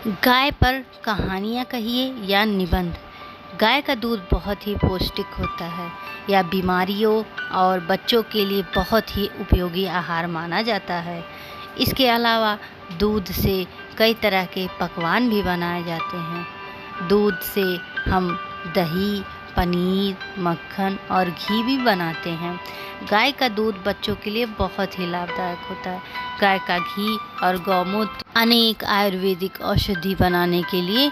गाय पर कहानियाँ कहिए या निबंध। गाय का दूध बहुत ही पौष्टिक होता है। यह बीमारियों और बच्चों के लिए बहुत ही उपयोगी आहार माना जाता है। इसके अलावा दूध से कई तरह के पकवान भी बनाए जाते हैं। दूध से हम दही, पनीर, मक्खन और घी भी बनाते हैं। गाय का दूध बच्चों के लिए बहुत ही लाभदायक होता है। गाय का घी और गौमूत्र अनेक आयुर्वेदिक औषधि बनाने के लिए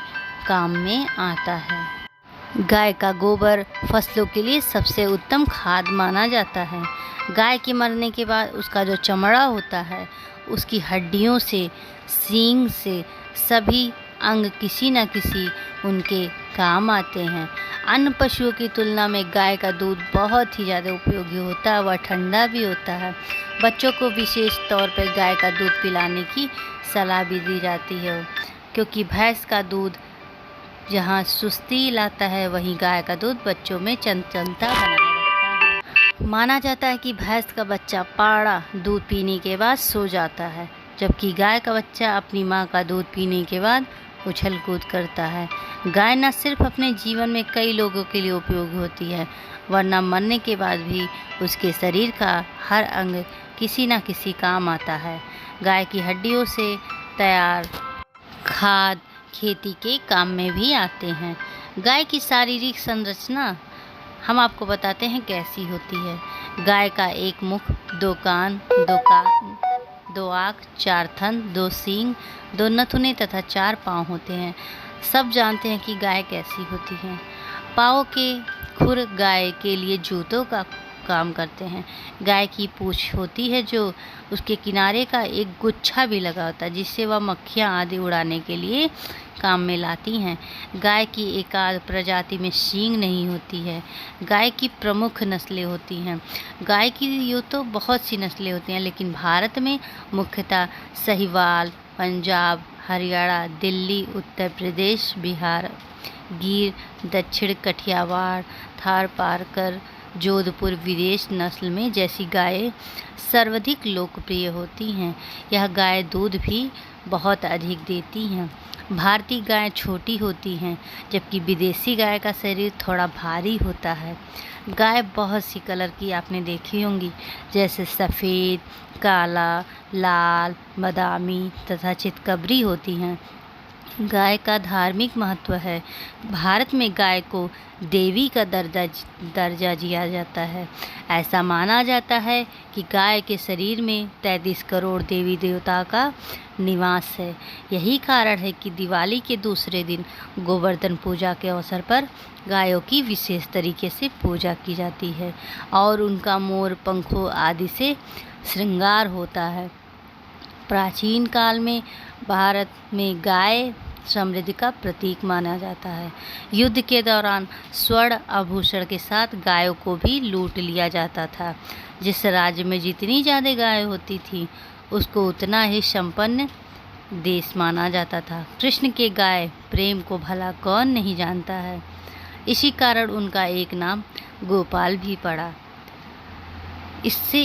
काम में आता है। गाय का गोबर फसलों के लिए सबसे उत्तम खाद माना जाता है। गाय के मरने के बाद उसका जो चमड़ा होता है, उसकी हड्डियों से, सींग से सभी अंग किसी न किसी उनके काम आते हैं। अन्य पशुओं की तुलना में गाय का दूध बहुत ही ज़्यादा उपयोगी होता है। वह ठंडा भी होता है। बच्चों को विशेष तौर पर गाय का दूध पिलाने की सलाह भी दी जाती है, क्योंकि भैंस का दूध जहाँ सुस्ती लाता है, वहीं गाय का दूध बच्चों में चंचलता बनाए रखता है। माना जाता है कि भैंस का बच्चा पाड़ा दूध पीने के बाद सो जाता है, जबकि गाय का बच्चा अपनी माँ का दूध पीने के बाद उछल कूद करता है। गाय न सिर्फ अपने जीवन में कई लोगों के लिए उपयोगी होती है, वरना मरने के बाद भी उसके शरीर का हर अंग किसी न किसी काम आता है। गाय की हड्डियों से तैयार खाद खेती के काम में भी आते हैं। गाय की शारीरिक संरचना हम आपको बताते हैं कैसी होती है। गाय का एक मुख, दो कान, दो आँख, 4 थन, 2 सींग, 2 नथुने तथा 4 पाँव होते हैं। सब जानते हैं कि गाय कैसी होती है। पाँव के खुर गाय के लिए जूतों का काम करते हैं। गाय की पूंछ होती है जो उसके किनारे का एक गुच्छा भी लगा होता है, जिससे वह मक्खियाँ आदि उड़ाने के लिए काम में लाती हैं। गाय की एकाध प्रजाति में सींग नहीं होती है। गाय की प्रमुख नस्लें होती हैं। गाय की यूँ तो बहुत सी नस्लें होती हैं, लेकिन भारत में मुख्यतः साहिवाल, पंजाब, हरियाणा, दिल्ली, उत्तर प्रदेश, बिहार, गिर, दक्षिण कठियावाड़, थारपारकर, जोधपुर विदेश नस्ल में जैसी गायें सर्वाधिक लोकप्रिय होती हैं। यह गाय दूध भी बहुत अधिक देती हैं। भारतीय गाय छोटी होती हैं, जबकि विदेशी गाय का शरीर थोड़ा भारी होता है। गाय बहुत सी कलर की आपने देखी होंगी, जैसे सफ़ेद, काला, लाल, बादामी तथा चितकबरी होती हैं। गाय का धार्मिक महत्व है। भारत में गाय को देवी का दर्जा दिया जाता है। ऐसा माना जाता है कि गाय के शरीर में 33 करोड़ देवी देवता का निवास है। यही कारण है कि दिवाली के दूसरे दिन गोवर्धन पूजा के अवसर पर गायों की विशेष तरीके से पूजा की जाती है और उनका मोर पंखों आदि से श्रृंगार होता है। प्राचीन काल में भारत में गाय समृद्धि का प्रतीक माना जाता है। युद्ध के दौरान स्वर्ण आभूषण के साथ गायों को भी लूट लिया जाता था। जिस राज्य में जितनी ज़्यादा गाय होती थी, उसको उतना ही संपन्न देश माना जाता था। कृष्ण के गाय प्रेम को भला कौन नहीं जानता है। इसी कारण उनका एक नाम गोपाल भी पड़ा। इससे